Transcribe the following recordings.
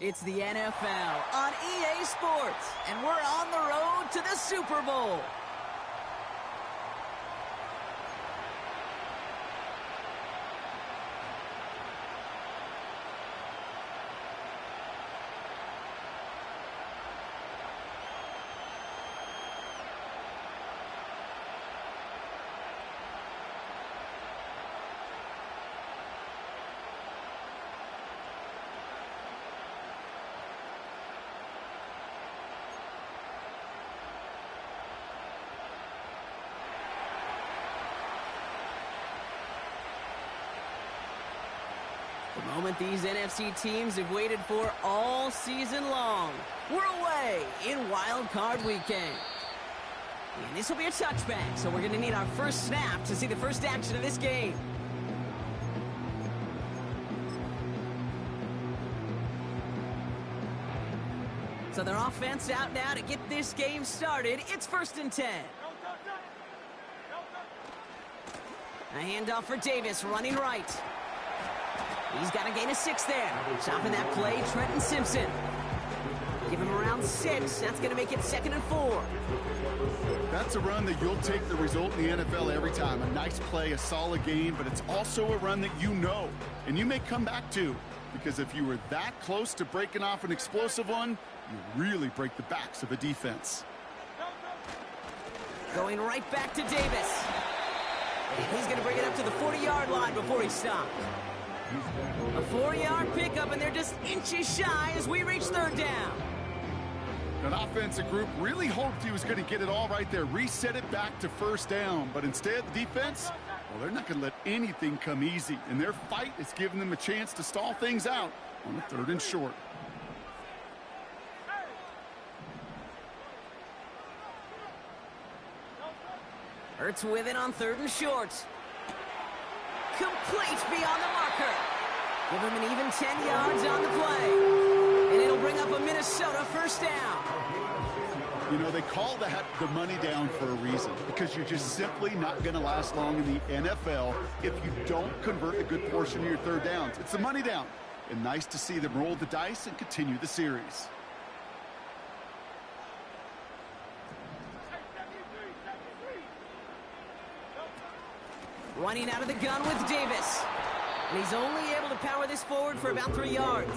It's the NFL on EA Sports, and we're on the road to the Super Bowl. The moment these NFC teams have waited for all season long. We're away in Wild Card Weekend. And this will be a touchback, so we're going to need our first snap to see the first action of this game. So their offense out now to get this game started. It's 1st and 10. A handoff for Davis, running right. He's got a gain of 6 there. Stopping that play, Trenton Simpson. Give him around 6. That's going to make it 2nd and 4. That's a run that you'll take the result in the NFL every time. A nice play, a solid game, but it's also a run that you know, and you may come back to. Because if you were that close to breaking off an explosive one, you really break the backs of a defense. Going right back to Davis. And he's going to bring it up to the 40-yard line before he stops. A 4-yard pickup, and they're just inches shy as we reach 3rd down. An offensive group really hoped he was going to get it all right there, reset it back to 1st down. But instead, the defense, well, they're not going to let anything come easy. And their fight is giving them a chance to stall things out on the 3rd and short. Hurts with it on 3rd and short. Complete beyond the marker. Give him an even 10 yards on the play. And it'll bring up a Minnesota 1st down. You know, they call that the money down for a reason, because you're just simply not going to last long in the NFL if you don't convert a good portion of your 3rd downs. It's the money down. And nice to see them roll the dice and continue the series. Running out of the gun with Davis. And he's only able to power this forward for about 3 yards.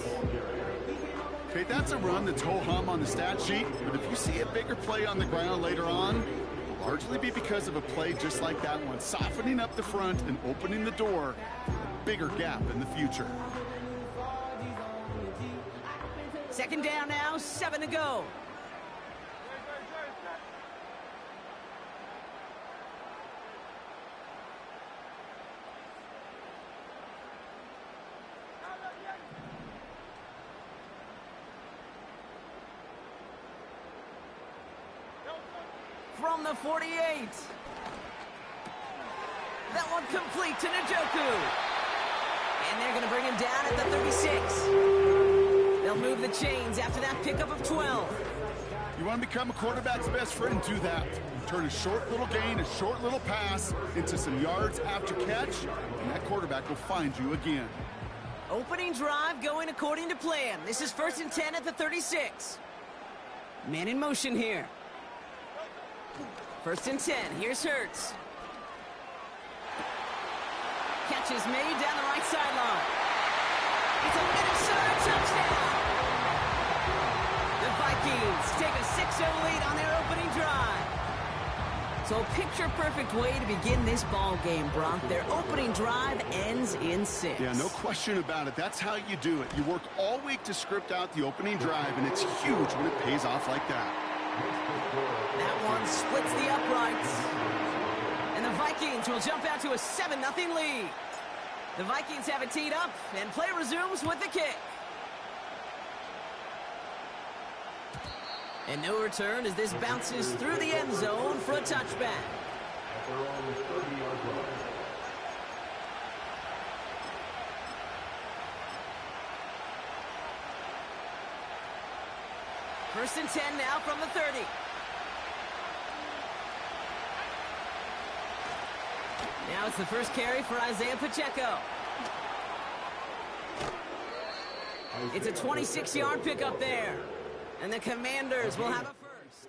Okay, that's a run that's ho-hum on the stat sheet, but if you see a bigger play on the ground later on, it'll largely be because of a play just like that one, softening up the front and opening the door for a bigger gap in the future. 2nd down now, 7 to go. From the 48. That one complete to Njoku. And they're going to bring him down at the 36. They'll move the chains after that pickup of 12. You want to become a quarterback's best friend, do that. Turn a short little gain, a short little pass into some yards after catch, and that quarterback will find you again. Opening drive going according to plan. This is 1st and 10 at the 36. Man in motion here. 1st and 10. Here's Hurts. Catch is made down the right sideline. It's a Minnesota touchdown. The Vikings take a 6-0 lead on their opening drive. So a picture-perfect way to begin this ball game, Bronk. Their opening drive ends in 6. Yeah, no question about it. That's how you do it. You work all week to script out the opening drive, and it's huge when it pays off like that. That one splits the uprights. And the Vikings will jump out to a 7-0 lead. The Vikings have it teed up, and play resumes with the kick. And no return as this bounces through the end zone for a touchback. First and 10 now from the 30. Now it's the first carry for Isaiah Pacheco. It's a 26-yard pickup there. And the Commanders will have a first.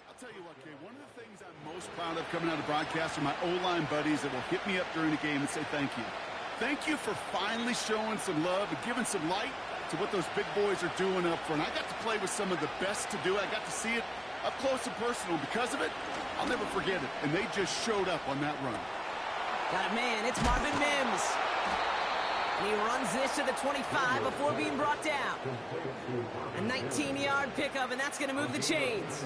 I'll tell you what, Kay, one of the things I'm most proud of coming out of broadcast are my O-line buddies that will hit me up during the game and say thank you. Thank you for finally showing some love and giving some light to what those big boys are doing up front. I got to play with some of the best to do it. I got to see it up close and personal. Because of it, I'll never forget it. And they just showed up on that run. Got it, man. It's Marvin Mims. And he runs this to the 25 before being brought down. A 19-yard pickup, and that's going to move the chains.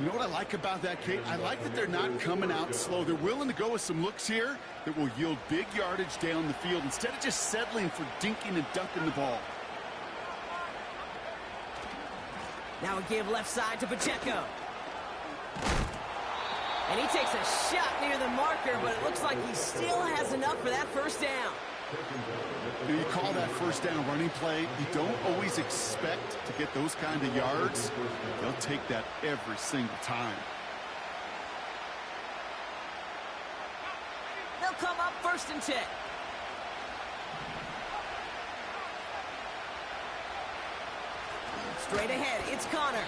You know what I like about that, Kate? I like that they're not coming out slow. They're willing to go with some looks here that will yield big yardage down the field instead of just settling for dinking and dunking the ball. Now a give left side to Pacheco. And he takes a shot near the marker, but it looks like he still has enough for that first down. You call that first down running play. You don't always expect to get those kind of yards. They'll take that every single time. They'll come up 1st and 10. Straight ahead, it's Connor.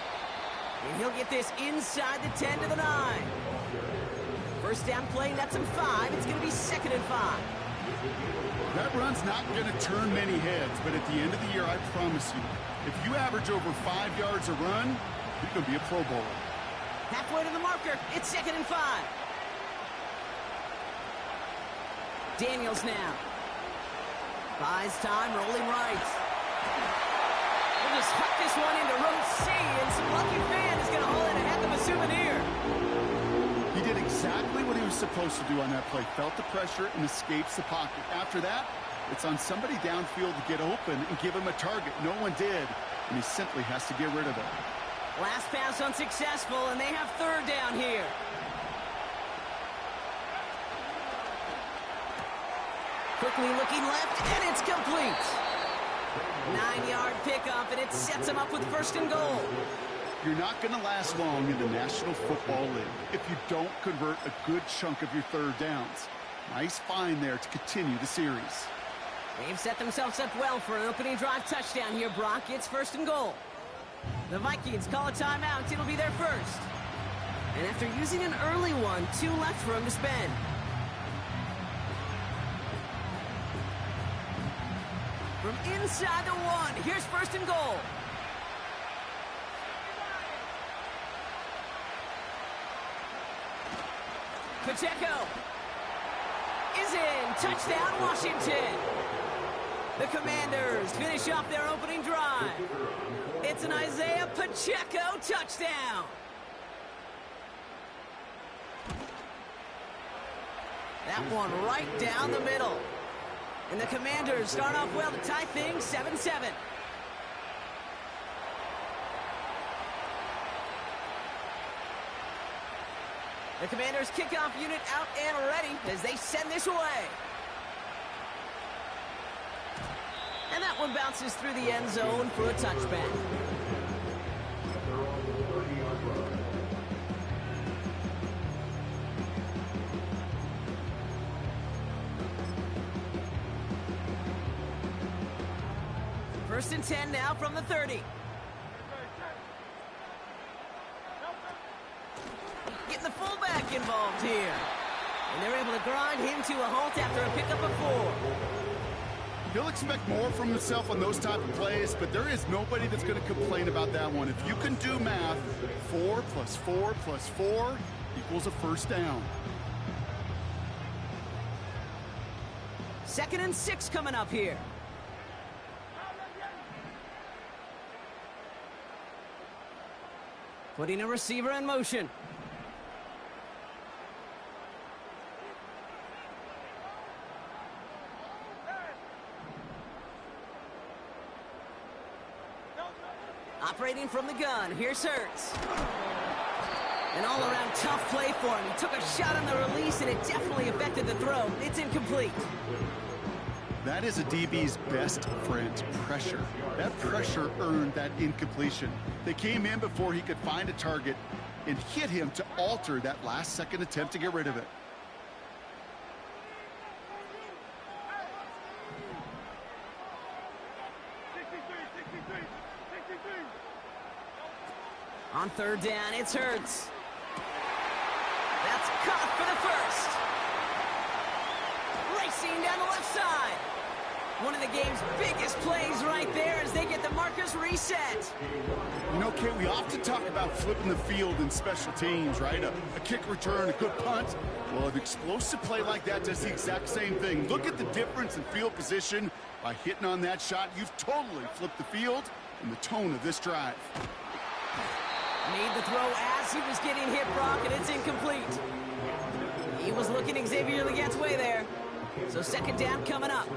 And he'll get this inside the 10 to the 9. First down play, that's him 5. It's going to be 2nd and 5. That run's not going to turn many heads, but at the end of the year, I promise you, if you average over 5 yards a run, you're going to be a Pro Bowler. Halfway to the marker, it's 2nd and 5. Daniels now. Buys time, rolling right. We'll just huck this one into row C, and some lucky fan is going to haul in a heck of a souvenir. He did exactly what he was supposed to do on that play. Felt the pressure and escapes the pocket. After that, it's on somebody downfield to get open and give him a target. No one did, and he simply has to get rid of it. Last pass unsuccessful, and they have 3rd down here. Quickly looking left, and it's complete. 9-yard pickup, and it sets him up with 1st and goal. You're not going to last long in the National Football League if you don't convert a good chunk of your 3rd downs. Nice find there to continue the series. They've set themselves up well for an opening drive touchdown here, Brock. It's 1st and goal. The Vikings call a timeout. It'll be their first. And after using an early one, 2 left for him to spend. From inside the 1, here's 1st and goal. Pacheco is in. Touchdown, Washington. The Commanders finish off their opening drive. It's an Isaiah Pacheco touchdown. That one right down the middle. And the Commanders start off well to tie things 7-7. The Commanders kickoff unit out and ready as they send this away. And that one bounces through the end zone for a touchback. First and 10 now from the 30. Getting the fullback involved here. And they're able to grind him to a halt after a pickup of 4. He'll expect more from himself on those type of plays, but there is nobody that's going to complain about that one. If you can do math, 4 + 4 + 4 equals a first down. 2nd and 6 coming up here. Putting a receiver in motion. Operating from the gun, here's Hurts. An all-around tough play for him. He took a shot on the release, and it definitely affected the throw. It's incomplete. That is a DB's best friend, pressure. That pressure earned that incompletion. They came in before he could find a target and hit him to alter that last-second attempt to get rid of it. On third down, it's Hurts. That's caught for the first. Racing down the left side. One of the game's biggest plays right there as they get the markers reset. You know, Kate, we often talk about flipping the field in special teams, right? A kick return, a good punt. Well, an explosive play like that does the exact same thing. Look at the difference in field position. By hitting on that shot, you've totally flipped the field and the tone of this drive. Made the throw as he was getting hit, Brock, and it's incomplete. He was looking Xavier Leggette's way there. So second down coming up.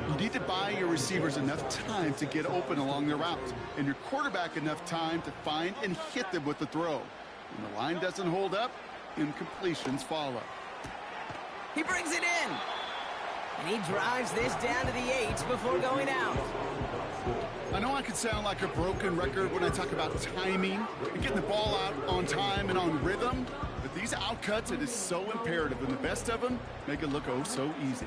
You need to buy your receivers enough time to get open along their route, and your quarterback enough time to find and hit them with the throw. When the line doesn't hold up, incompletions follow. He brings it in. And he drives this down to the 8 before going out. I know I can sound like a broken record when I talk about timing and getting the ball out on time and on rhythm, but these outcuts, it is so imperative, and the best of them make it look oh so easy.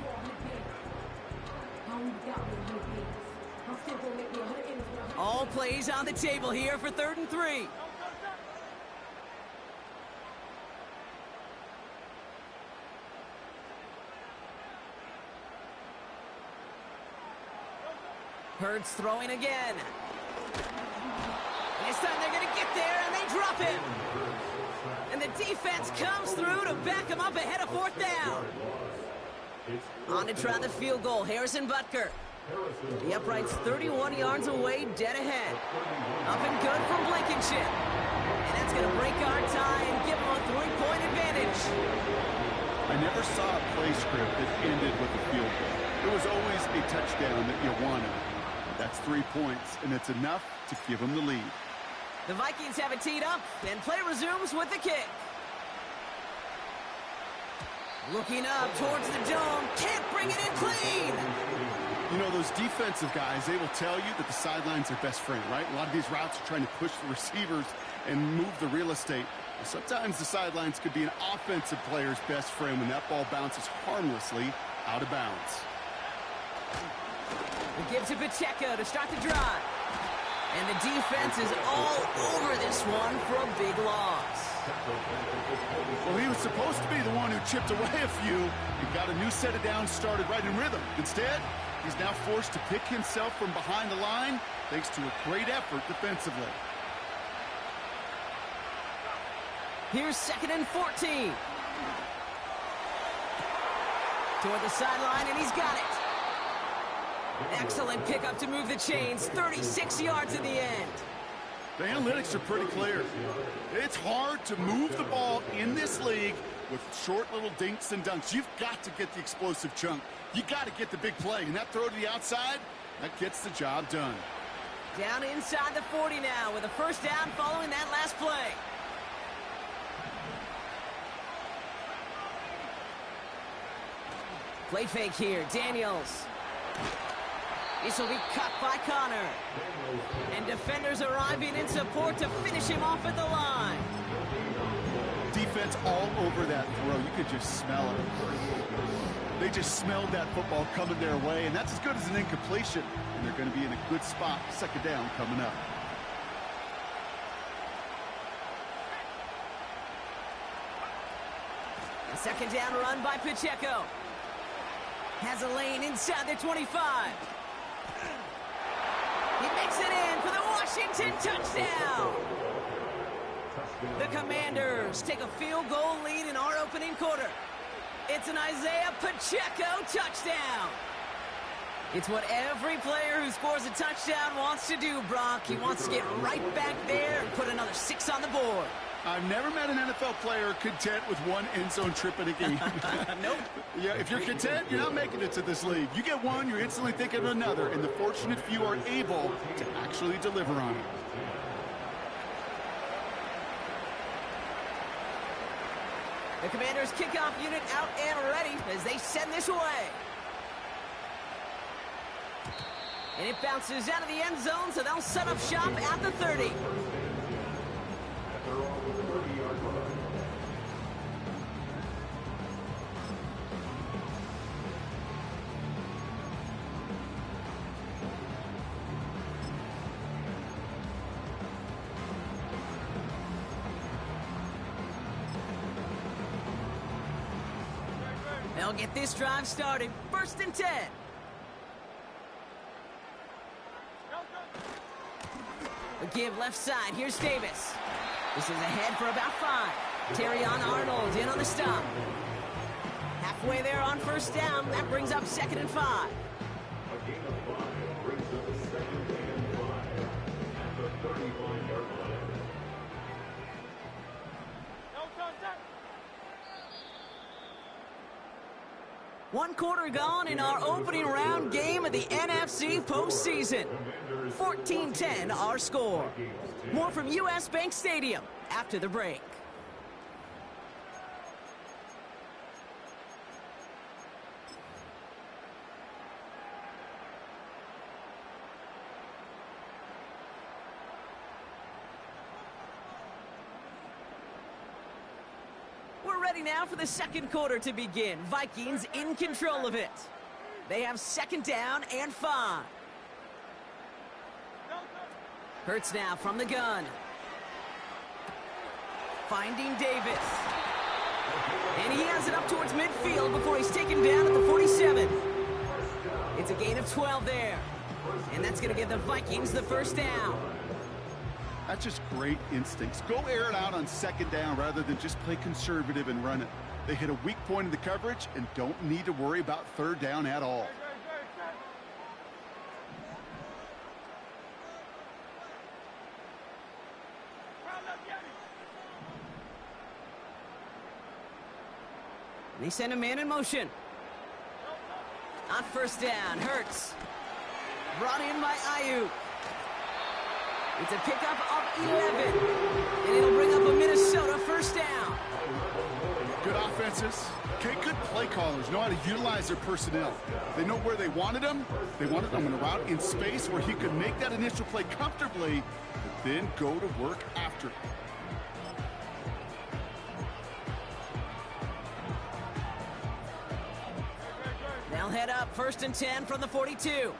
All plays on the table here for 3rd and 3. Hurts throwing again. This time they're going to get there, and they drop him. And the defense comes through to back him up ahead of 4th down. On to try the field goal, Harrison Butker. The upright's 31 yards away, dead ahead. Up and good from Blankenship. And that's going to break our tie and give them a 3-point advantage. I never saw a play script that ended with a field goal. There was always a touchdown that you wanted. That's 3 points, and it's enough to give them the lead. The Vikings have it teed up, and play resumes with the kick. Looking up towards the dome, can't bring it in clean. You know, those defensive guys, they will tell you that the sideline's their best friend, right? A lot of these routes are trying to push the receivers and move the real estate. Sometimes the sidelines could be an offensive player's best friend when that ball bounces harmlessly out of bounds. He gives it Pacheco to start the drive. And the defense is all over this one for a big loss. Well, he was supposed to be the one who chipped away a few and got a new set of downs started right in rhythm. Instead, he's now forced to pick himself from behind the line thanks to a great effort defensively. Here's 2nd and 14. Toward the sideline, and he's got it. Excellent pickup to move the chains. 36 yards in the end. The analytics are pretty clear. It's hard to move the ball in this league with short little dinks and dunks. You've got to get the explosive chunk. You got to get the big play. And that throw to the outside, that gets the job done. Down inside the 40 now with a first down following that last play. Play fake here. Daniels. This will be cut by Connor. And defenders arriving in support to finish him off at the line. Defense all over that throw. You could just smell it. They just smelled that football coming their way, and that's as good as an incompletion. And they're going to be in a good spot. 2nd down coming up. A 2nd down run by Pacheco. Has a lane inside the 25. He makes it in for the Washington touchdown. The Commanders take a field goal lead in our opening quarter. It's an Isaiah Pacheco touchdown. It's what every player who scores a touchdown wants to do, Brock. He wants to get right back there and put another 6 on the board. I've never met an NFL player content with one end zone trip in a game. Nope. Yeah, if you're content, you're not making it to this league. You get one, you're instantly thinking of another, and the fortunate few are able to actually deliver on it. The Commanders' kickoff unit out and ready as they send this away. And it bounces out of the end zone, so they'll set up shop at the 30. They'll get this drive started. 1st and 10. A give left side. Here's Davis. This is ahead for about 5. Terrion Arnold in on the stop. Halfway there on 1st down. That brings up 2nd and 5. A gain of 5 brings up a 2nd and 5 at the 35-yard line. One quarter gone in our opening round game of the NFC postseason. 14-10 our score. More from US Bank Stadium after the break. We're ready now for the 2nd quarter to begin. Vikings in control of it. They have 2nd down and 5. Hurts now from the gun. Finding Davis. And he has it up towards midfield before he's taken down at the 47. It's a gain of 12 there. And that's going to give the Vikings the 1st down. That's just great instincts. Go air it out on 2nd down rather than just play conservative and run it. They hit a weak point in the coverage and don't need to worry about 3rd down at all. They send a man in motion. On 1st down, Hurts. Brought in by Ayuk. It's a pickup of 11. And it'll bring up a Minnesota 1st down. Good offenses. Okay, good play callers know how to utilize their personnel. They know where they wanted them. They wanted them in a route in space where he could make that initial play comfortably, but then go to work after. They'll head up 1st and 10 from the 42.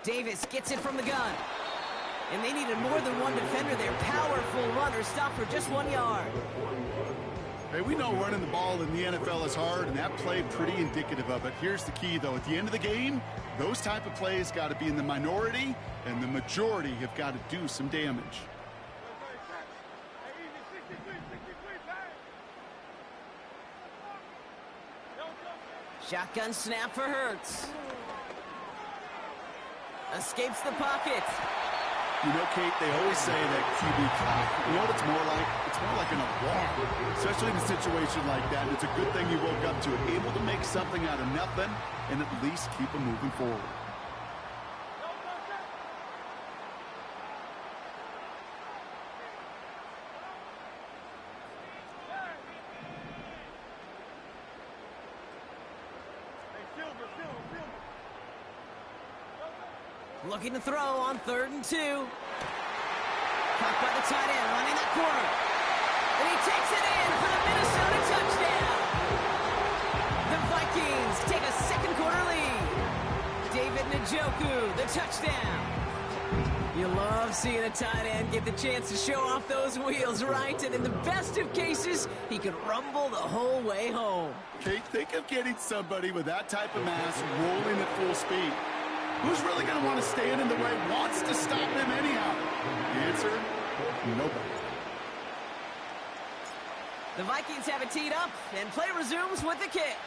Davis gets it from the gun. And they needed more than one defender. Their powerful runner stopped for just 1 yard. Hey, we know running the ball in the NFL is hard, and that play pretty indicative of it. Here's the key, though. At the end of the game, those type of plays got to be in the minority, and the majority have got to do some damage. Shotgun snap for Hurts. Escapes the pocket. You know, Kate, they always say that QB clock. You know what it's more like? It's more like in a walk, especially in a situation like that. It's a good thing you woke up to it, able to make something out of nothing and at least keep them moving forward. Looking to throw on 3rd and 2. Caught by the tight end, running that corner. And he takes it in for the Minnesota touchdown. The Vikings take a 2nd quarter lead. David Njoku, the touchdown. You love seeing a tight end get the chance to show off those wheels, right? And in the best of cases, he could rumble the whole way home. Kate, think of getting somebody with that type of mass rolling at full speed. Who's really going to want to stand in the way, wants to stop him anyhow? The answer, nobody. The Vikings have it teed up, and play resumes with the kick.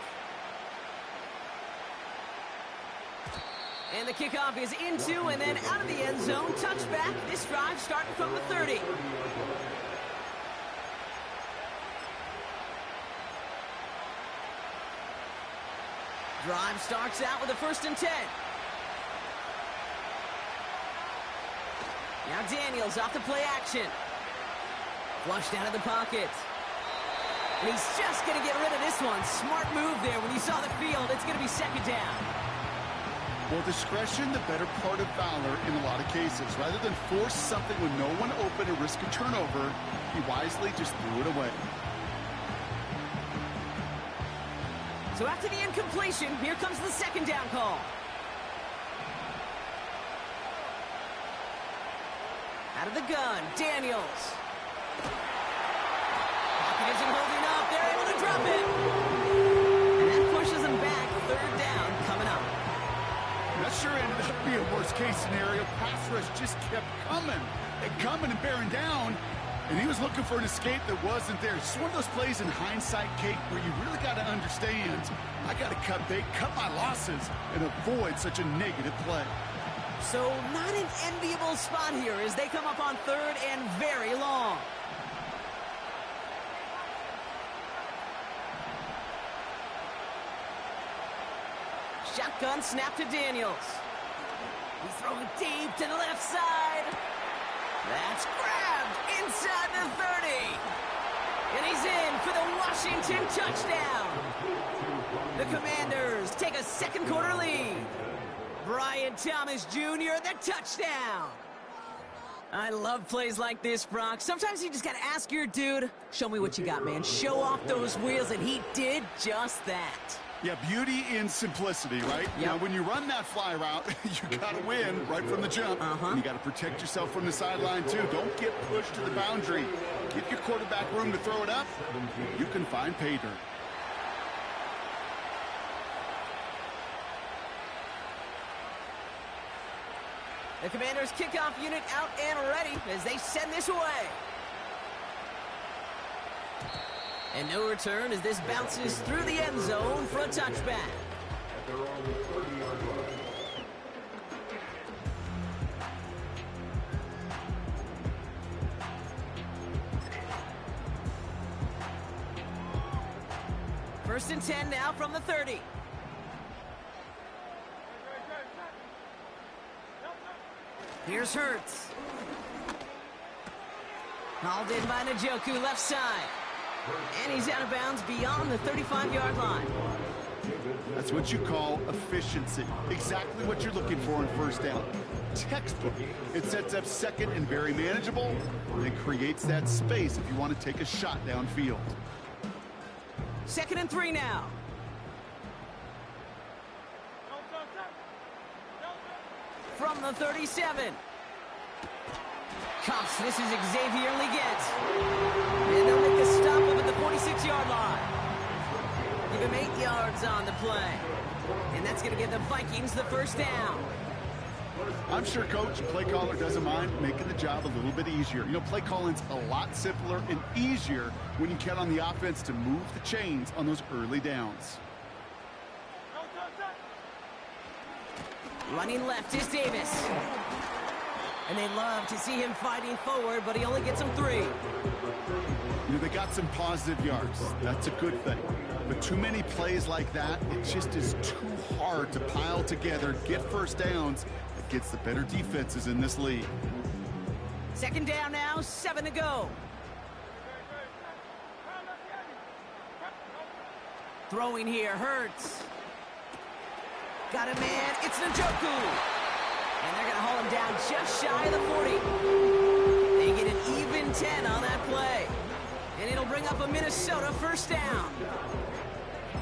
And the kickoff is into and then out of the end zone. Touchback, this drive starting from the 30. Drive starts out with a 1st and 10. Now Daniels off the play action. Flushed out of the pocket. And he's just going to get rid of this one. Smart move there. When you saw the field, it's going to be 2nd down. Well, discretion, the better part of valor in a lot of cases. Rather than force something with no one open and risk a turnover, he wisely just threw it away. So after the incompletion, here comes the 2nd down call. Out of the gun, Daniels. Pocket isn't holding up. They're able to drop it. And that pushes them back. Third down coming up. That sure ended up being a worst-case scenario. Pass rush just kept coming and bearing down. And he was looking for an escape that wasn't there. It's one of those plays in hindsight, Kate, where you really got to understand, I got to cut bait, cut my losses, and avoid such a negative play. So not an enviable spot here as they come up on third and very long. Shotgun snap to Daniels. He's throwing deep to the left side. That's grabbed inside the 30. And he's in for the Washington touchdown. The Commanders take a second quarter lead. Brian Thomas Jr., the touchdown. I love plays like this, Brock. Sometimes you just got to ask your dude, show me what you got, man. Show off those wheels, and he did just that. Yeah, beauty in simplicity, right? Yep. Now, when you run that fly route, you got to win right from the jump. And you got to protect yourself from the sideline, too. Don't get pushed to the boundary. Give your quarterback room to throw it up. You can find pay dirt. The Commanders' kickoff unit out and ready as they send this away. And no return as this bounces through the end zone for a touchback. They're on the 30-yard line. First and 10 now from the 30. Here's Hurts. Hauled in by Njoku, left side. And he's out of bounds beyond the 35-yard line. That's what you call efficiency. Exactly what you're looking for in first down. Textbook. It sets up second and very manageable, and it creates that space if you want to take a shot downfield. Second and 3 now. From the 37. Cuffs, this is Xavier Leggett. And they'll make the stop up at the 46-yard line. Give him 8 yards on the play. And that's going to give the Vikings the first down. I'm sure Coach and play caller doesn't mind making the job a little bit easier. You know, play calling's a lot simpler and easier when you count on the offense to move the chains on those early downs. Running left is Davis. And they love to see him fighting forward, but he only gets them 3. You know, they got some positive yards. That's a good thing. But too many plays like that, it just is too hard to pile together, get first downs. It gets the better defenses in this league. Second down now, 7 to go. Throwing here, Hurts. Got a man, it's Njoku. And they're going to haul him down just shy of the 40. They get an even 10 on that play. And it'll bring up a Minnesota first down.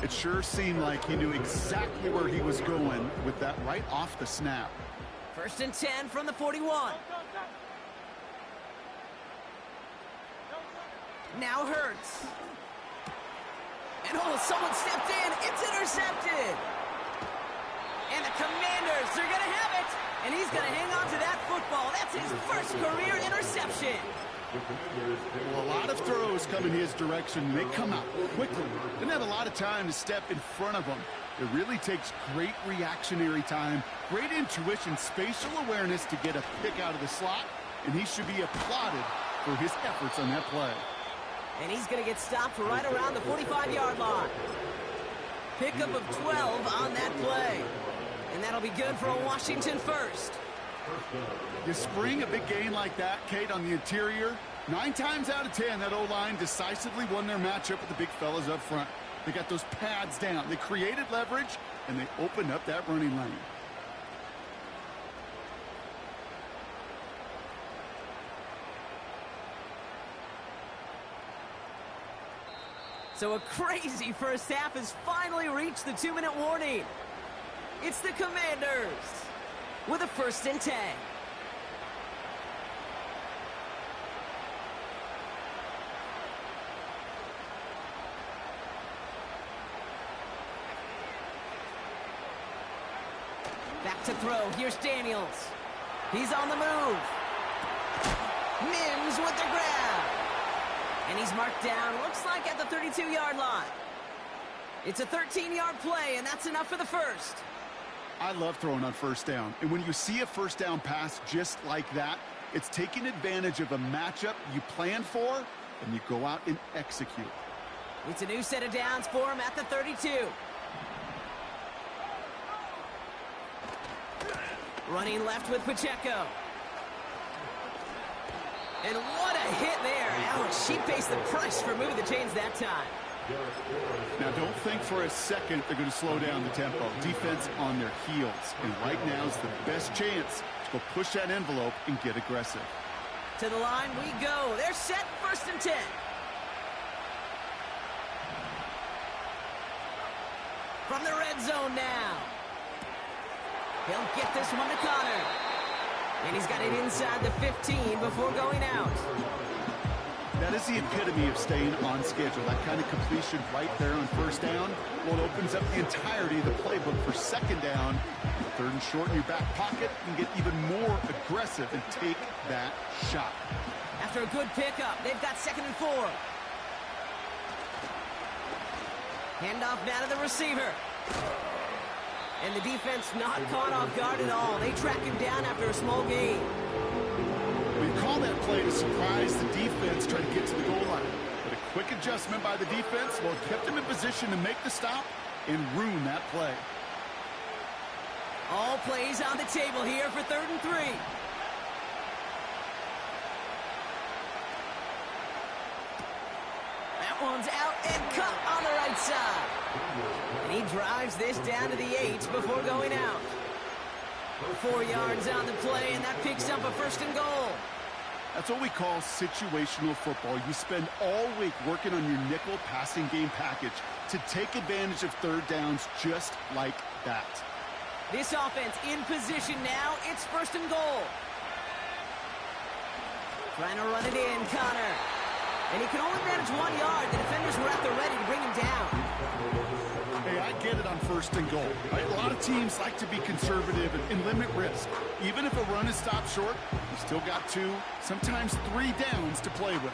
It sure seemed like he knew exactly where he was going with that right off the snap. First and 10 from the 41. Now Hurts. And someone stepped in. It's intercepted. And the Commanders, they're going to have it. And he's going to hang on to that football. That's his first career interception. Well, a lot of throws come in his direction. They come out quickly. Didn't have a lot of time to step in front of them. It really takes great reactionary time, great intuition, spatial awareness to get a pick out of the slot. And he should be applauded for his efforts on that play. And he's going to get stopped right around the 45-yard line. Pickup of 12 on that play. And that'll be good for a Washington first. You spring a big gain like that, Kate, on the interior. 9 times out of 10, that O-line decisively won their matchup with the big fellas up front. They got those pads down. They created leverage, and they opened up that running lane. So a crazy first half has finally reached the 2-minute warning. It's the Commanders with a first and 10. To throw, here's Daniels. He's on the move. Mims with the grab. And he's marked down, looks like at the 32-yard line. It's a 13-yard play, and that's enough for the first. I love throwing on first down. And when you see a first down pass just like that, it's taking advantage of a matchup you planned for, and you go out and execute. It's a new set of downs for him at the 32. Running left with Pacheco. And what a hit there. Ouch, she faced the press for moving the chains that time. Now, don't think for a second they're going to slow down the tempo. Defense on their heels. And right now is the best chance to go push that envelope and get aggressive. To the line we go. They're set, 1st and 10. From the red zone now. He'll get this one to Connor. And he's got it inside the 15 before going out. That is the epitome of staying on schedule. That kind of completion right there on first down. Well, it opens up the entirety of the playbook for second down. 3rd and short in your back pocket. You can get even more aggressive and take that shot. After a good pickup, they've got 2nd and 4. Handoff now to the receiver. And the defense not caught off guard at all. They track him down after a small gain. We call that play to surprise the defense trying to get to the goal line. But a quick adjustment by the defense, well, kept him in position to make the stop and ruin that play. All plays on the table here for 3rd and 3. That one's out and cut on the right side. And he drives this down to the 8 before going out. 4 yards on the play, and that picks up a 1st and goal. That's what we call situational football. You spend all week working on your nickel passing game package to take advantage of 3rd downs just like that. This offense in position now. It's 1st and goal. Trying to run it in, Connor. And he can only manage 1 yard. The defenders were out there ready to bring him down. Hey, I get it on 1st and goal. Right? A lot of teams like to be conservative and limit risk. Even if a run is stopped short, you still got 2, sometimes 3 downs to play with.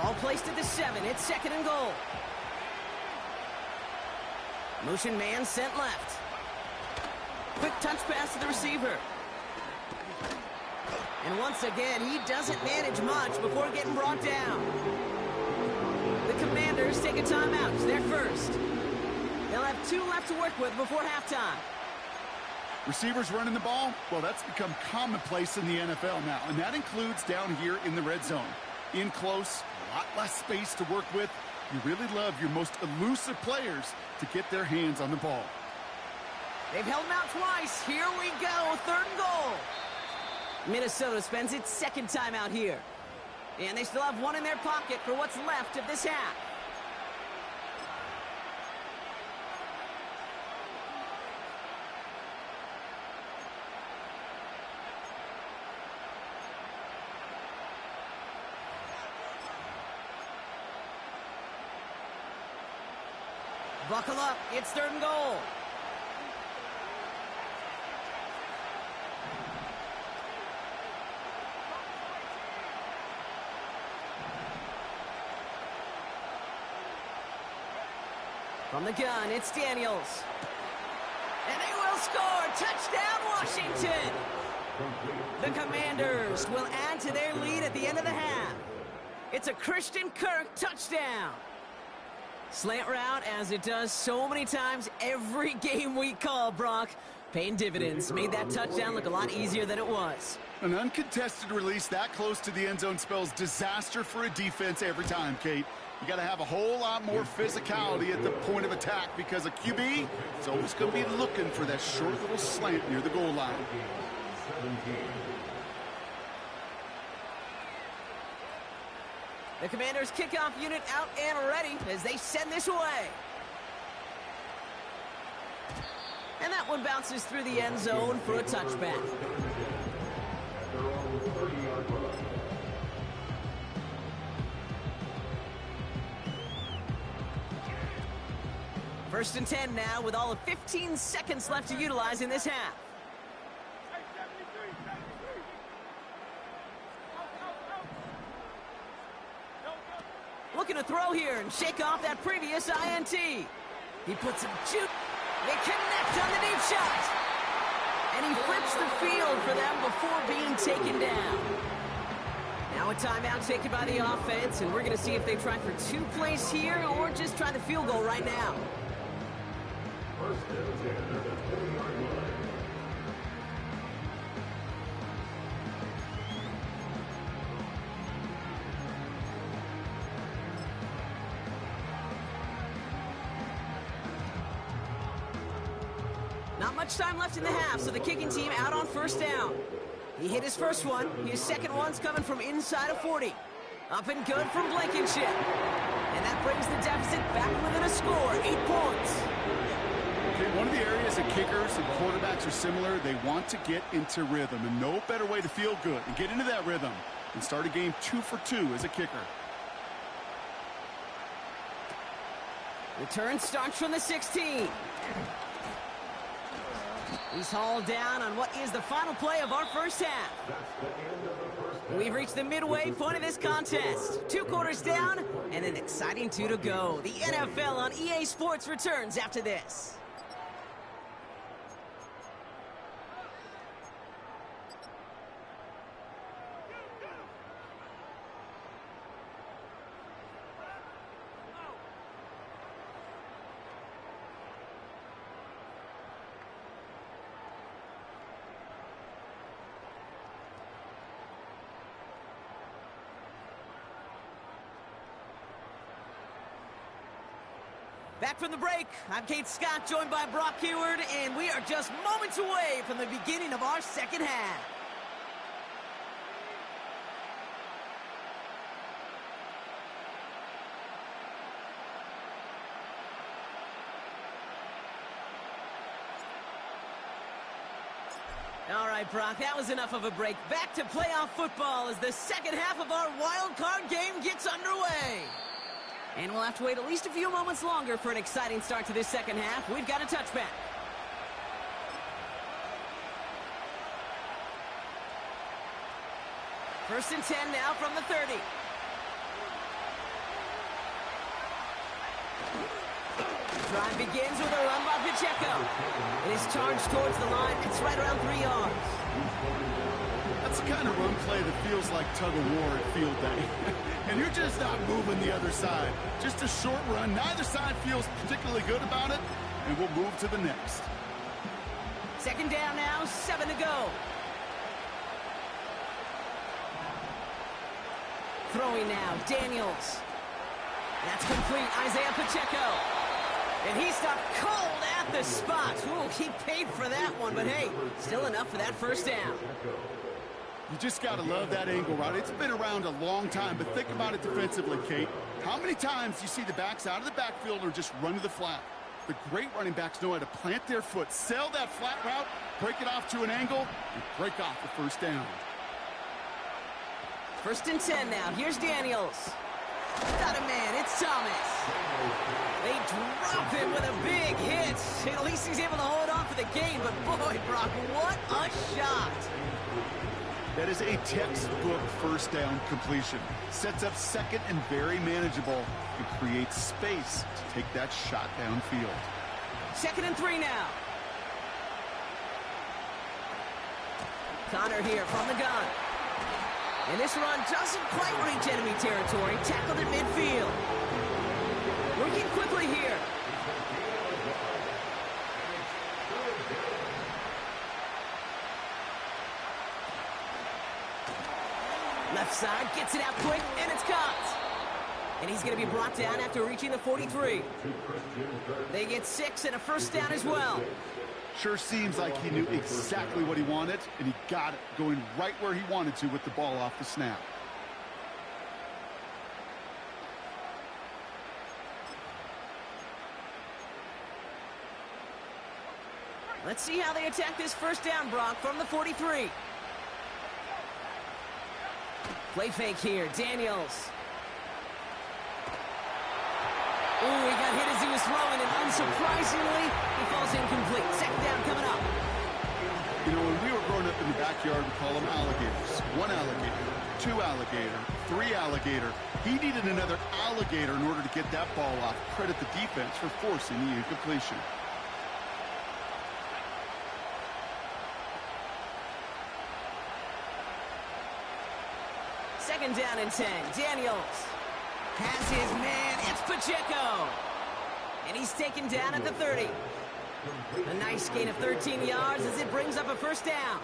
Ball placed at the 7. It's 2nd and goal. Motion man sent left. Quick touch pass to the receiver. And once again, he doesn't manage much before getting brought down. The Commanders take a timeout. They're first. They'll have 2 left to work with before halftime. Receivers running the ball, well, that's become commonplace in the NFL now, and that includes down here in the red zone. In close, a lot less space to work with. You really love your most elusive players to get their hands on the ball. They've held him out twice. Here we go, 3rd and goal. Minnesota spends its 2nd timeout here. And they still have 1 in their pocket for what's left of this half. Buckle up, it's 3rd and goal. From the gun, it's Daniels. And they will score! Touchdown, Washington! The Commanders will add to their lead at the end of the half. It's a Christian Kirk touchdown. Slant route, as it does so many times every game we call, Brock. Paying dividends. Made that touchdown look a lot easier than it was. An uncontested release that close to the end zone spells disaster for a defense every time, Kate. You got to have a whole lot more physicality at the point of attack because a QB is always going to be looking for that short little slant near the goal line. The Commanders' kickoff unit out and ready as they send this away. And that one bounces through the end zone for a touchback. First and 10 now with all of 15 seconds left to utilize in this half. looking to throw here and shake off that previous INT. He puts some juke. They connect on the deep shot. And he flips the field for them before being taken down. Now a timeout taken by the offense, and we're going to see if they try for 2 plays here or just try the field goal right now. First and 10 at the 40-yard line. Not much time left in the half, so the kicking team out on first down. He hit his first one. His second one's coming from inside of 40. Up and good from Blankenship. And that brings the deficit back within a score, 8 points. Okay, one of the areas that kickers and quarterbacks are similar, they want to get into rhythm. And no better way to feel good and get into that rhythm and start a game 2 for 2 as a kicker. Return starts from the 16. He's hauled down on what is the final play of our first half. We've reached the midway point of this contest. 2 quarters down and an exciting 2 to go. The NFL on EA Sports returns after this. Back from the break, I'm Kate Scott, joined by Brock Heward, and we are just moments away from the beginning of our second half. All right, Brock, that was enough of a break. Back to playoff football as the second half of our wild card game gets underway. And we'll have to wait at least a few moments longer for an exciting start to this second half. We've got a touchback. First and 10 now from the 30. Drive begins with a run by Pacheco. It is charged towards the line. It's right around 3 yards. That's the kind of run play that feels like tug-of-war at field day. And you're just not moving the other side. Just a short run. Neither side feels particularly good about it, and we'll move to the next. Second down now, 7 to go. Throwing now, Daniels. That's complete, Isaiah Pacheco. And he stopped cold at the spot. Ooh, he paid for that one, but hey, still enough for that first down. You just got to love that angle route. It's been around a long time, but think about it defensively, Kate. How many times you see the backs out of the backfield or just run to the flat? The great running backs know how to plant their foot, sell that flat route, break it off to an angle, and break off the first down. First and 10 now. Here's Daniels. Got a man. It's Thomas. They drop him with a big hit. At least he's able to hold on for the game, but boy, Brock, what a shot. That is a textbook first down completion. Sets up second and very manageable and creates space to take that shot downfield. Second and 3 now. Connor here from the gun. And this run doesn't quite reach enemy territory. Tackled at midfield. Working quickly here. Left side, gets it out quick, and it's caught. And he's going to be brought down after reaching the 43. They get 6 and a first down as well. Sure seems like he knew exactly what he wanted, and he got it, going right where he wanted to with the ball off the snap. Let's see how they attack this first down, Brock, from the 43. Play fake here, Daniels. Ooh, he got hit as he was throwing, and unsurprisingly, he falls incomplete. Second down coming up. You know, when we were growing up in the backyard, we call them alligators. One alligator, two alligator, three alligator. He needed another alligator in order to get that ball off. Credit the defense for forcing the incompletion. Second down and 10. Daniels has his man. It's Pacheco. And he's taken down at the 30. A nice gain of 13 yards as it brings up a first down.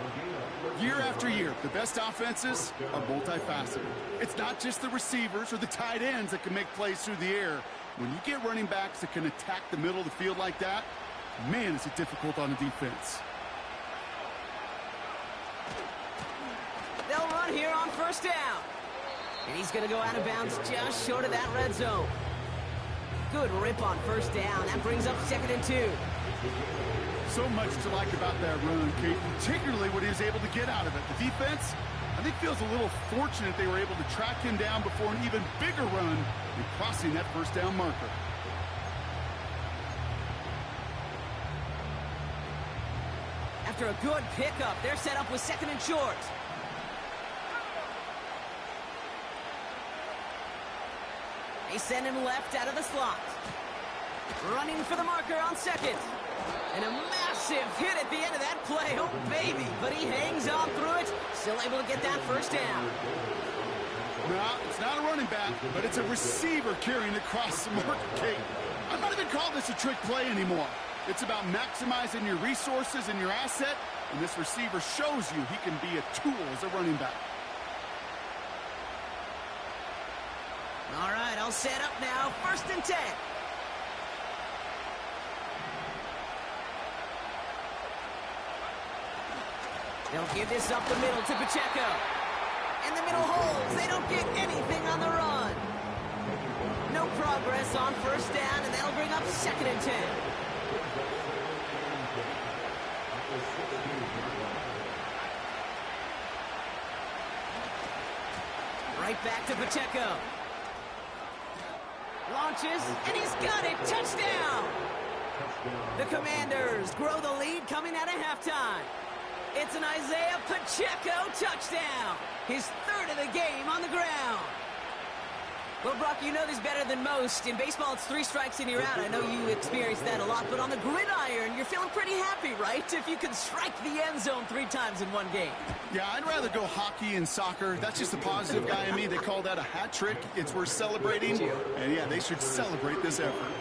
Year after year, the best offenses are multifaceted. It's not just the receivers or the tight ends that can make plays through the air. When you get running backs that can attack the middle of the field like that, man, is it difficult on the defense. They'll run here on first down. And he's going to go out of bounds just short of that red zone. Good rip on first down. That brings up 2nd and 2. So much to like about that run, Kate, particularly what he was able to get out of it. The defense, I think, feels a little fortunate they were able to track him down before an even bigger run and crossing that first down marker. After a good pickup, they're set up with 2nd and short. They send him left out of the slot. Running for the marker on 2nd. And a massive hit at the end of that play. Oh, baby. But he hangs on through it. Still able to get that first down. No, it's not a running back, but it's a receiver carrying across the marker, Kate. I'm not even calling this a trick play anymore. It's about maximizing your resources and your asset, and this receiver shows you he can be a tool as a running back. All right, I'll set up now. 1st and 10. They'll give this up the middle to Pacheco. In the middle holes, they don't get anything on the run. No progress on first down, and that'll bring up 2nd and 10. Right back to Pacheco. Launches, and he's got it. Touchdown! The Commanders grow the lead coming out of halftime. It's an Isaiah Pacheco touchdown. His 3rd of the game on the ground. Well, Brock, you know this better than most. In baseball, it's 3 strikes and you're out. I know you experienced that a lot, but on the gridiron, you're feeling pretty happy, right? If you can strike the end zone 3 times in one game. Yeah, I'd rather go hockey and soccer. That's just the positive guy in me. They call that a hat trick. It's worth celebrating. And yeah, they should celebrate this effort.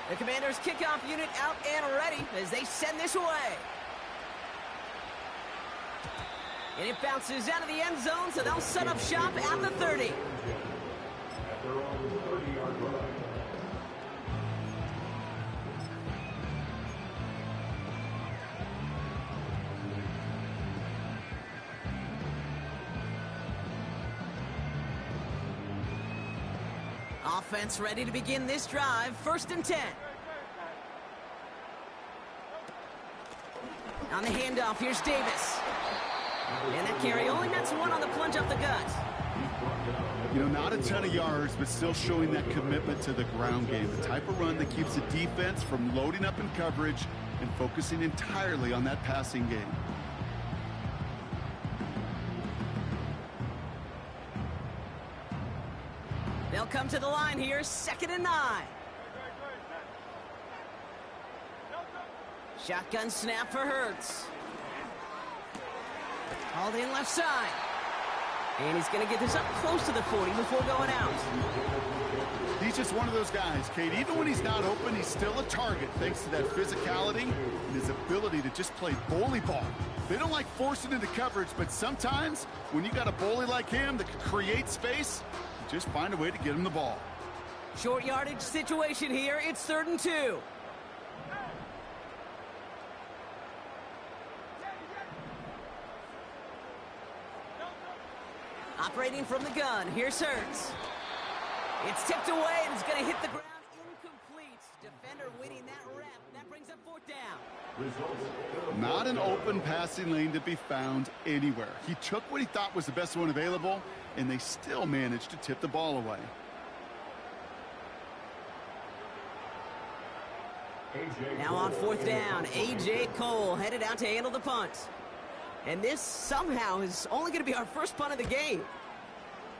The Commanders' kickoff unit out and ready as they send this away. And it bounces out of the end zone, so they'll set up shop at the 30. At their own 30-yard line. Offense ready to begin this drive. 1st and 10. On the handoff, here's Davis. And that carry only nets 1 on the plunge up the gut. You know, not a ton of yards, but still showing that commitment to the ground game. The type of run that keeps the defense from loading up in coverage and focusing entirely on that passing game. They'll come to the line here, 2nd and 9. Shotgun snap for Hurts. Hauled in left side. And he's going to get this up close to the 40 before going out. He's just one of those guys, Kate. Even when he's not open, he's still a target thanks to that physicality and his ability to just play bully ball. They don't like forcing into coverage, but sometimes when you got a bully like him that can create space, you just find a way to get him the ball. Short yardage situation here. It's 3rd and 2. Operating from the gun, here's Hurts. It's tipped away and it's going to hit the ground incomplete. Defender winning that rep. That brings up 4th down. Not an open passing lane to be found anywhere. He took what he thought was the best one available, and they still managed to tip the ball away. Now on fourth down, A.J. Cole headed out to handle the punt. And this somehow is only going to be our first punt of the game.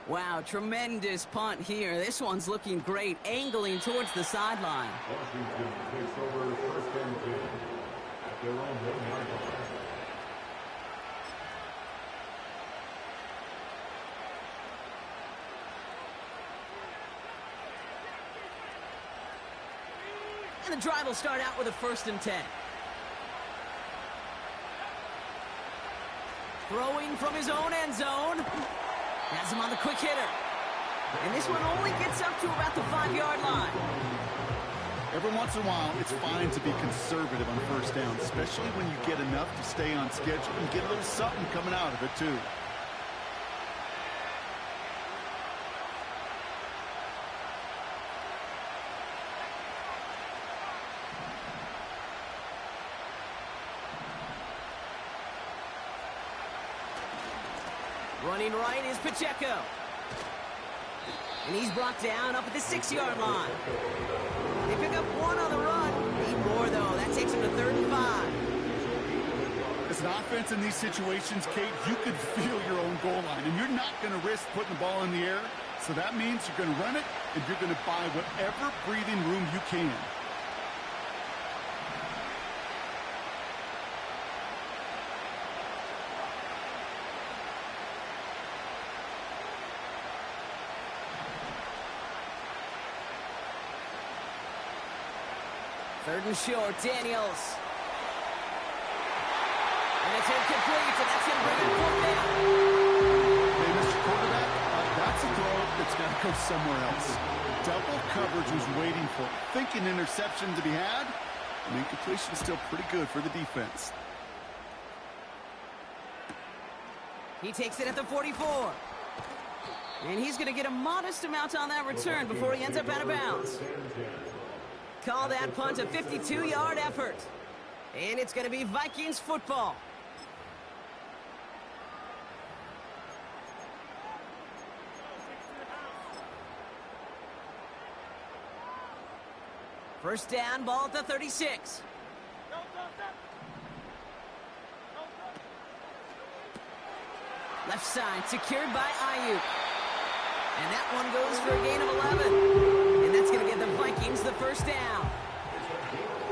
Wow, tremendous punt here. This one's looking great, angling towards the sideline. Washington takes over first and 10 at their own 1-yard line. And the drive will start out with a first and 10. Throwing from his own end zone. Has him on the quick hitter. And this one only gets up to about the 5-yard line. Every once in a while, it's fine to be conservative on first down, especially when you get enough to stay on schedule and get a little something coming out of it, too. Running right is Pacheco. And he's brought down up at the 6-yard line. They pick up one on the run. Need more, though. That takes him to 3rd and 5. As an offense in these situations, Kate, you could feel your own goal line, and you're not going to risk putting the ball in the air. So that means you're going to run it, and you're going to buy whatever breathing room you can. Third and short, Daniels. And it's incomplete, and that's going to bring up 4th down. Hey, Mr. Quarterback, that's a throw that's got to go somewhere else. Double coverage was waiting for it. Thinking interception to be had, and incompletion is still pretty good for the defense. He takes it at the 44. And he's going to get a modest amount on that return before he ends up out of bounds. Call that punt a 52-yard effort. And it's going to be Vikings football. First down, ball at the 36. Left side secured by Ayuk. And that one goes for a gain of 11. And that's going to get the Vikings the first down.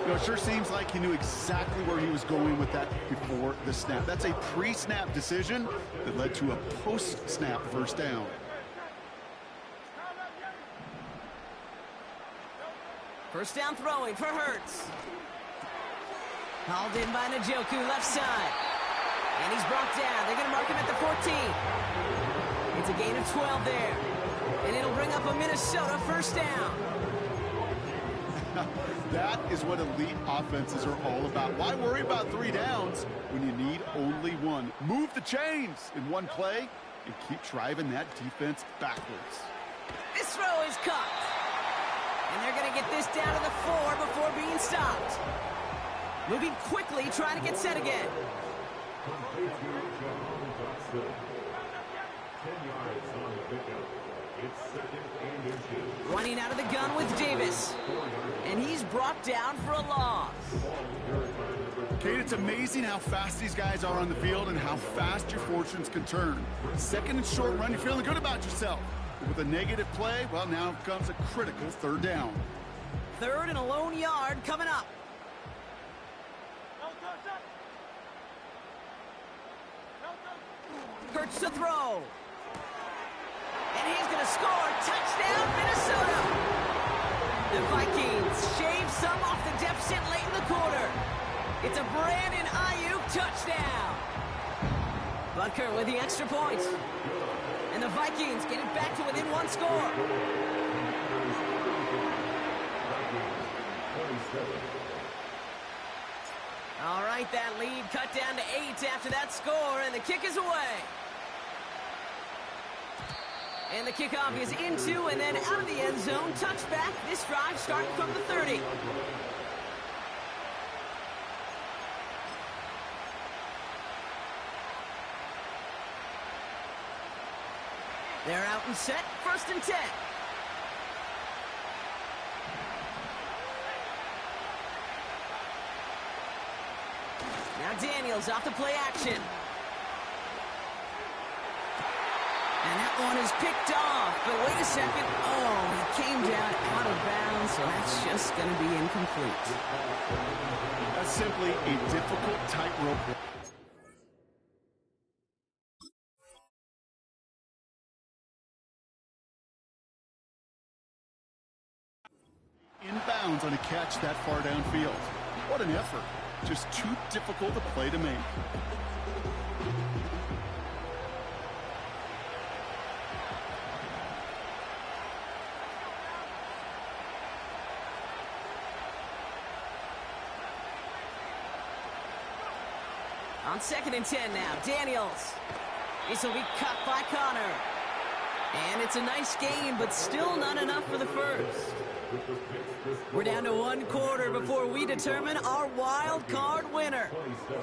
You know, it sure seems like he knew exactly where he was going with that before the snap. That's a pre-snap decision that led to a post-snap first down. First down throwing for Hurts. Hauled in by Njoku, left side. And he's brought down. They're going to mark him at the 14. It's a gain of 12 there. And it'll bring up a Minnesota first down. That is what elite offenses are all about. Why worry about 3 downs when you need only one? Move the chains in one play and keep driving that defense backwards. This throw is caught. And they're going to get this down to the 4 before being stopped. Moving quickly, trying to get set again. Complete to Jahan Dotson. 10 yards on the pickup. It's 2nd and 2. Running out of the gun with Davis. And he's brought down for a loss. Kate, it's amazing how fast these guys are on the field and how fast your fortunes can turn. Second and short run, you're feeling good about yourself. But with a negative play, well, now comes a critical 3rd down. 3rd and a lone yard coming up. Hurts to throw. And he's going to score. Touchdown, Minnesota. The Vikings shave some off the deficit late in the quarter. It's a Brandon Ayuk touchdown. Butker with the extra point. And the Vikings get it back to within 1 score. All right, that lead cut down to 8 after that score, and the kick is away. And the kickoff is into and then out of the end zone. Touchback. This drive starting from the 30. They're out and set. 1st and 10. Now Daniels off the play action. And that one is picked off, but wait a second. Oh, he came down out of bounds, so that's just going to be incomplete. That's simply a difficult tightrope. Inbounds on a catch that far downfield. What an effort. Just too difficult a play to make. On 2nd and 10 now, Daniels. This will be cut by Connor. And it's a nice game, but still not enough for the first. We're down to 1 quarter before we determine our wild card winner.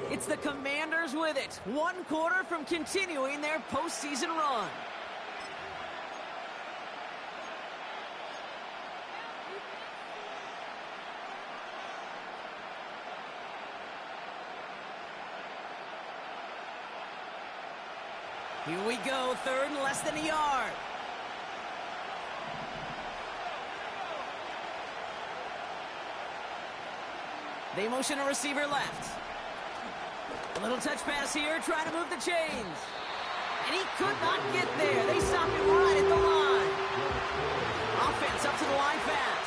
It's the Commanders with it. 1 quarter from continuing their postseason run. Here we go, 3rd and less than a yard. They motion a receiver left. A little touch pass here, trying to move the chains. And he could not get there. They stopped him right at the line. Offense up to the line fast.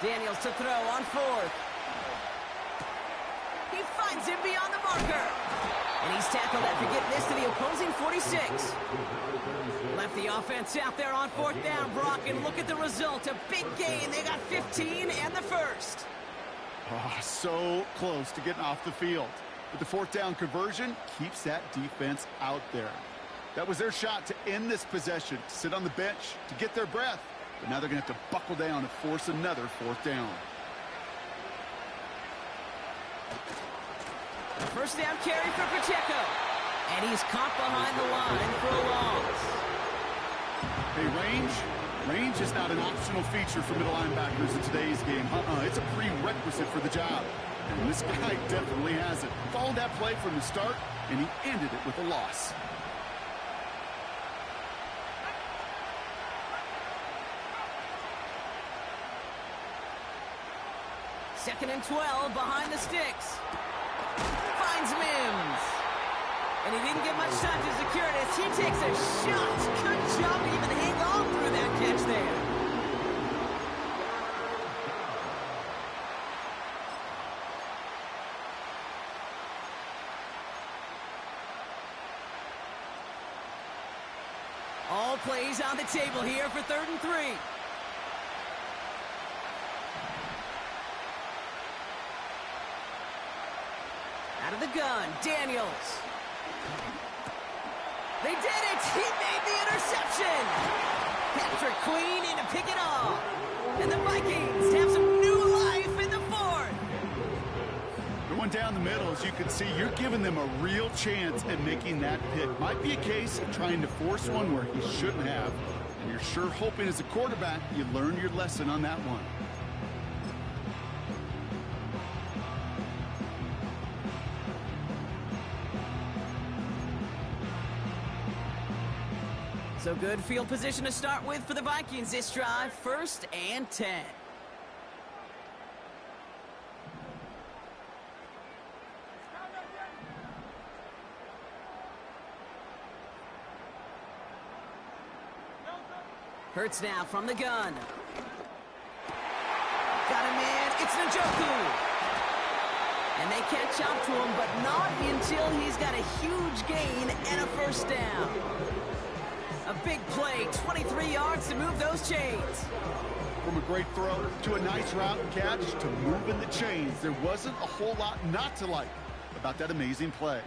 Daniels to throw on 4th. He finds him beyond the marker. And he's tackled after getting this to the opposing 46. Left the offense out there on 4th down, Brock, and look at the result. A big gain. They got 15 and the first. Oh, so close to getting off the field. But the 4th down conversion keeps that defense out there. That was their shot to end this possession, to sit on the bench, to get their breath. But now they're going to have to buckle down and force another 4th down. First down carry for Pacheco. And he's caught behind the line for a loss. Hey, range is not an optional feature for middle linebackers in today's game. It's a prerequisite for the job. And this guy definitely has it. Followed that play from the start, and he ended it with a loss. Second and 12 behind the sticks. Finds Mims. And he didn't get much time to secure it as he takes a shot. Good job to even hang on through that catch there. All plays on the table here for 3rd and 3. Out of the gun, Daniels. They did it! He made the interception! Patrick Queen in to pick it off. And the Vikings have some new life in the 4th. Going down the middle, as you can see, you're giving them a real chance at making that pick. Might be a case of trying to force one where he shouldn't have. And you're sure hoping as a quarterback you learn your lesson on that one. So good field position to start with for the Vikings this drive. 1st and 10. Hurts now from the gun. Got him in. It's Njoku. And they catch up to him, but not until he's got a huge gain and a 1st down. A big play, 23 yards to move those chains. From a great throw to a nice route and catch to moving the chains, there wasn't a whole lot not to like about that amazing play.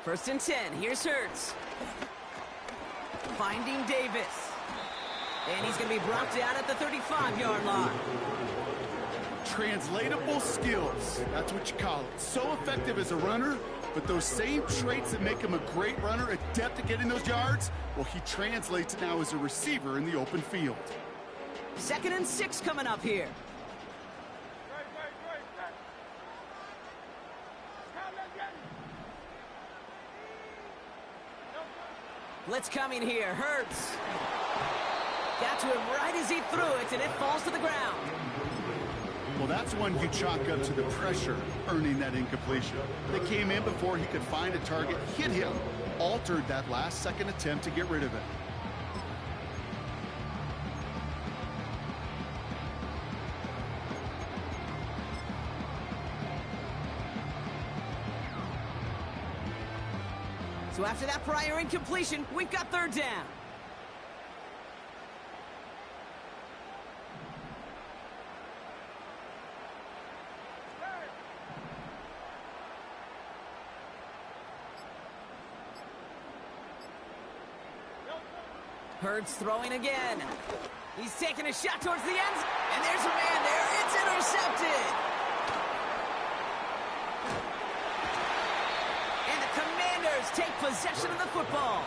First and 10, here's Hurts. Finding Davis. And he's going to be brought down at the 35-yard line. Translatable skills. That's what you call it. So effective as a runner, but those same traits that make him a great runner, adept at getting those yards, well, he translates it now as a receiver in the open field. 2nd and 6 coming up here. Blitz coming here. Hurts. Got to him right as he threw it, and it falls to the ground. Well, that's one you chalk up to the pressure earning that incompletion. They came in before he could find a target, hit him, altered that last-second attempt to get rid of it. So after that prior incompletion, we've got 3rd down. Hurts throwing again. He's taking a shot towards the end, and there's a man there. It's intercepted. And the Commanders take possession of the football.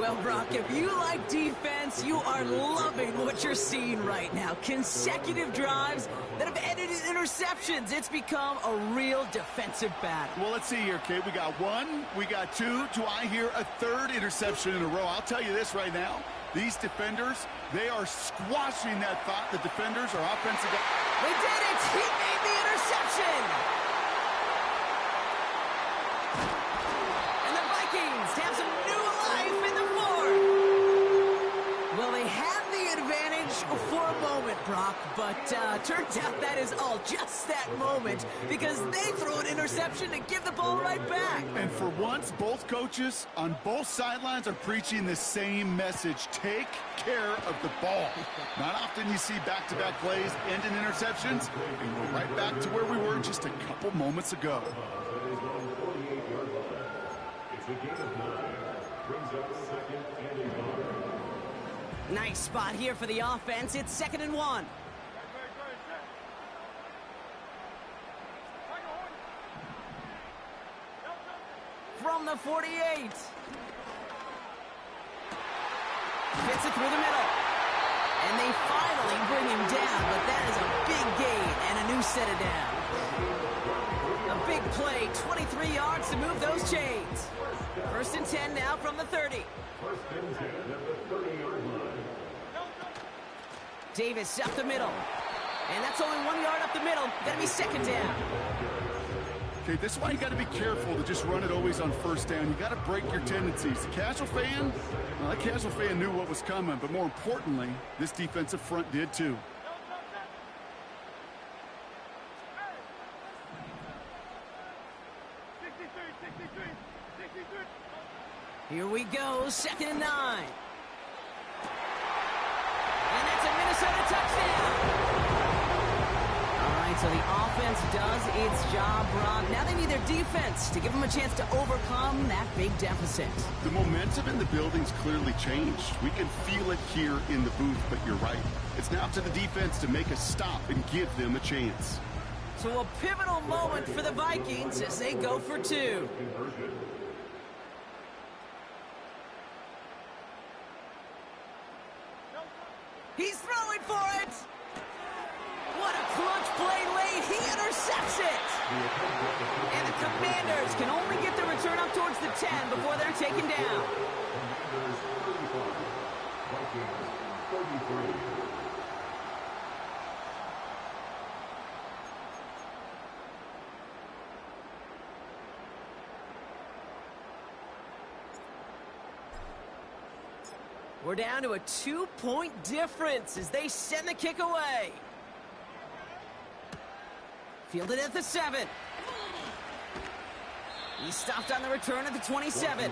Well, Brock, if you like defense, you are loving what you're seeing right now. Consecutive drives that have ended in interceptions. It's become a real defensive battle. Well, let's see here, Kate. We got 1, we got 2. Do I hear a 3rd interception in a row? I'll tell you this right now. These defenders, they are squashing that thought. The defenders are offensive. They did it! He made the interception! And the Vikings have some new life in the 4th. Well, they had the advantage for a moment, Brock, but turns out that is all just that moment because they throw an interception to give the ball right back. And for once, both coaches on both sidelines are preaching the same message. Take care of the ball. Not often you see back-to-back plays end in interceptions, and we're right back to where we were just a couple moments ago. It's a gain of 9. Brings up 2nd and 1. Nice spot here for the offense. It's 2nd and 1. From the 48. Fits it through the middle. And they finally bring him down, but that is a big gain and a new set of downs. A big play, 23 yards to move those chains. 1st and 10 now from the 30. 1st and 10 at the 30-yard line. Davis up the middle. And that's only 1 yard up the middle. Gonna be 2nd down. Okay, this is why you got to be careful to just run it always on 1st down. You got to break your tendencies. The casual fan, well, that casual fan knew what was coming, but more importantly, this defensive front did too. Here we go, 2nd and 9. And that's a Minnesota touchdown. All right, so the offense does its job, Brock. Now they need their defense to give them a chance to overcome that big deficit. The momentum in the building's clearly changed. We can feel it here in the booth, but you're right. It's now up to the defense to make a stop and give them a chance. So a pivotal moment for the Vikings as they go for 2. He's throwing for it! What a clutch play late. He intercepts it! And the Commanders can only get the return up towards the 10 before they're taken down. We're down to a 2-point difference as they send the kick away. Fielded at the 7. He stopped on the return at the 27.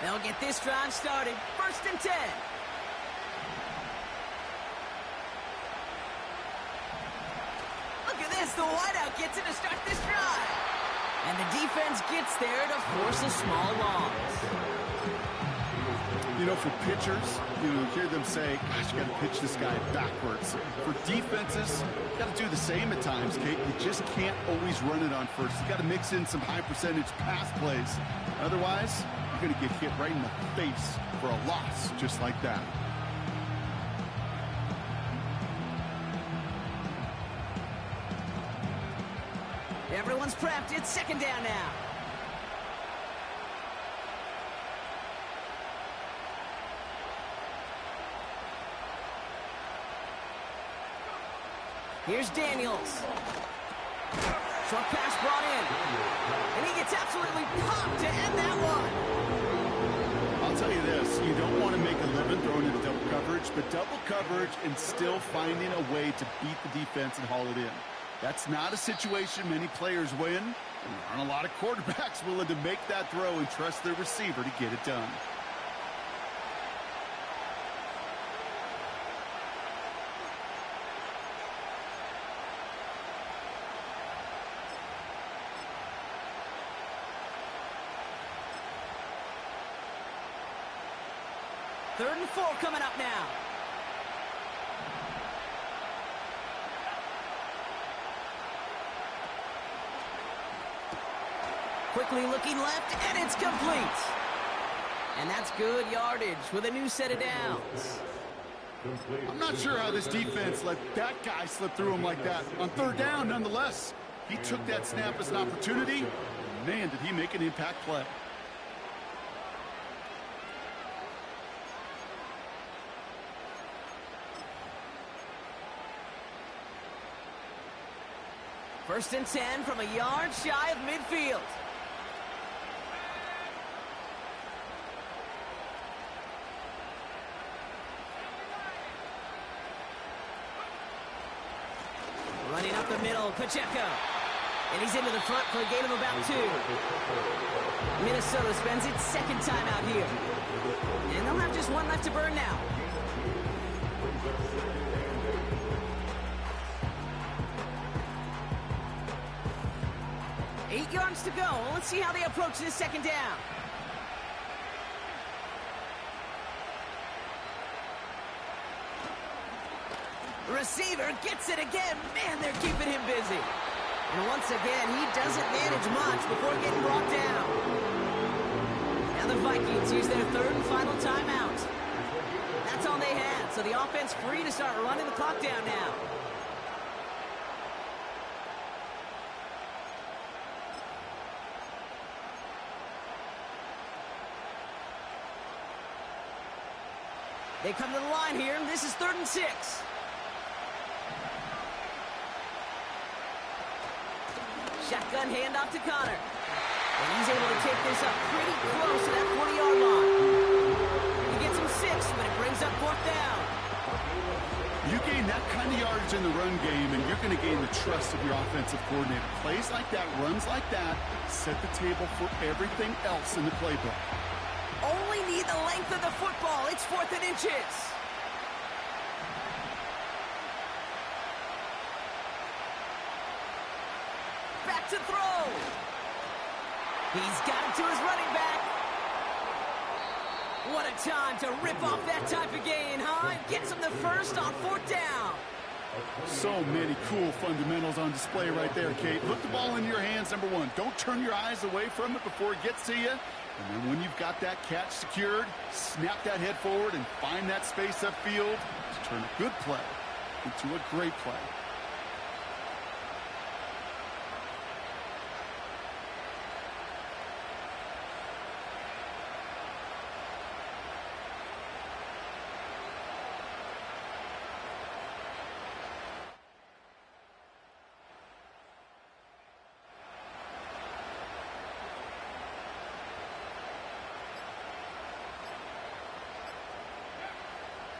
They'll get this drive started. 1st and 10. as the wideout gets it to start this drive. And the defense gets there to force a small loss. You know, for pitchers, you hear them say, gosh, you got to pitch this guy backwards. For defenses, you got to do the same at times, Kate. You just can't always run it on first. You got to mix in some high percentage pass plays. Otherwise, you're going to get hit right in the face for a loss just like that. Everyone's prepped. It's second down now. Here's Daniels. Short pass brought in. And he gets absolutely popped to end that one. I'll tell you this, you don't want to make a living throwing into double coverage, but double coverage and still finding a way to beat the defense and haul it in. That's not a situation many players win, and there aren't a lot of quarterbacks willing to make that throw and trust their receiver to get it done. Third and 4 coming up now. Quickly looking left, and it's complete. And that's good yardage with a new set of downs. I'm not sure how this defense let that guy slip through him like that. On third down, nonetheless, he took that snap as an opportunity. And man, did he make an impact play. First and 10 from a yard shy of midfield. Running up the middle, Pacheco. And he's into the front for a gain of about 2. Minnesota spends its second time out here. And they'll have just one left to burn now. Eight yards to go. Let's see how they approach this second down. The receiver gets it again. Man, they're keeping him busy. And once again, he doesn't manage much before getting brought down. Now the Vikings use their third and final timeout. That's all they had, so the offense free to start running the clock down now. They come to the line here, and this is 3rd and 6. Shotgun handoff to Connor. And he's able to take this up pretty close to that 40-yard line. He gets him 6, but it brings up 4th down. You gain that kind of yardage in the run game, and you're going to gain the trust of your offensive coordinator. Plays like that, runs like that, set the table for everything else in the playbook. Only need the length of the football. It's 4th and inches. Back to throw. He's got it to his running back. What a time to rip off that type of gain, huh? Gets him the first on 4th down. So many cool fundamentals on display right there, Kate. Put the ball in your hands, number one. Don't turn your eyes away from it before it gets to you. And then when you've got that catch secured, snap that head forward and find that space upfield to turn a good play into a great play.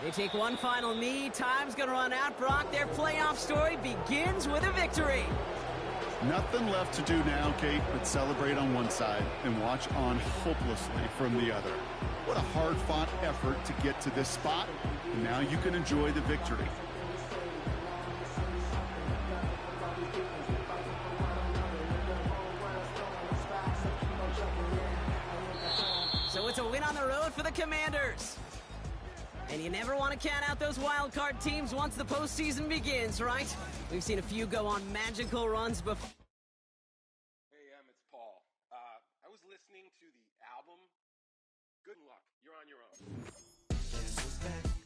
They take one final knee. Time's going to run out. Brock, their playoff story begins with a victory. Nothing left to do now, Kate, but celebrate on one side and watch on hopelessly from the other. What a hard-fought effort to get to this spot, and now you can enjoy the victory. win on the road for the Commanders. And you never want to count out those wild card teams once the postseason begins, right? We've seen a few go on magical runs before. Hey, it's Paul. I was listening to the album. Good luck. You're on your own.